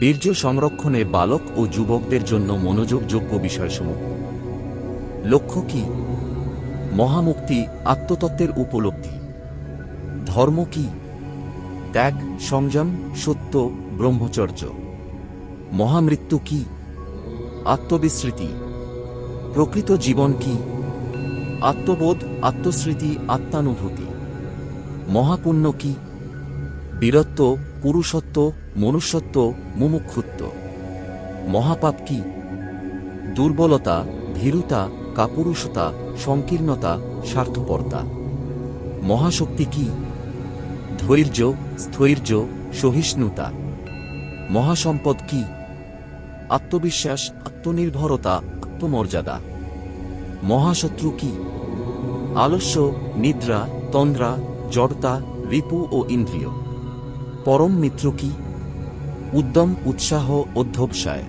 বীর্য সংরক্ষণে বালক ও যুবকদের জন্য মনোযোগযোগ্য বিষয়সমূহ। লক্ষ্য কি? মহামুক্তি, আত্মতত্ত্বের উপলব্ধি। ধর্ম কি? ত্যাগ, সংযম, সত্য, ব্রহ্মচর্য। মহামৃত্যু কি? আত্মবিস্মৃতি। প্রকৃত জীবন কি? আত্মবোধ, আত্মস্মৃতি, আত্মানুভূতি। মহাপুণ্য কি? বীরত্ব, পুরুষত্ব, মনুষ্যত্ব, মুমুক্ষুত্ব। মহাপাপ কি? দুর্বলতা, ভীরুতা, কাপুরুষতা, সংকীর্ণতা, স্বার্থপরতা। মহাশক্তি কি? ধৈর্য, স্থৈর্য, সহিষ্ণুতা। মহাসম্পদ কি? আত্মবিশ্বাস, আত্মনির্ভরতা, আত্মমর্যাদা। মহাশত্রু কি? আলস্য, নিদ্রা, তন্দ্রা, জড়তা, রিপু ও ইন্দ্রিয়। পরম মিত্র কি? উদ্যম, উৎসাহ, অধ্যবসায়।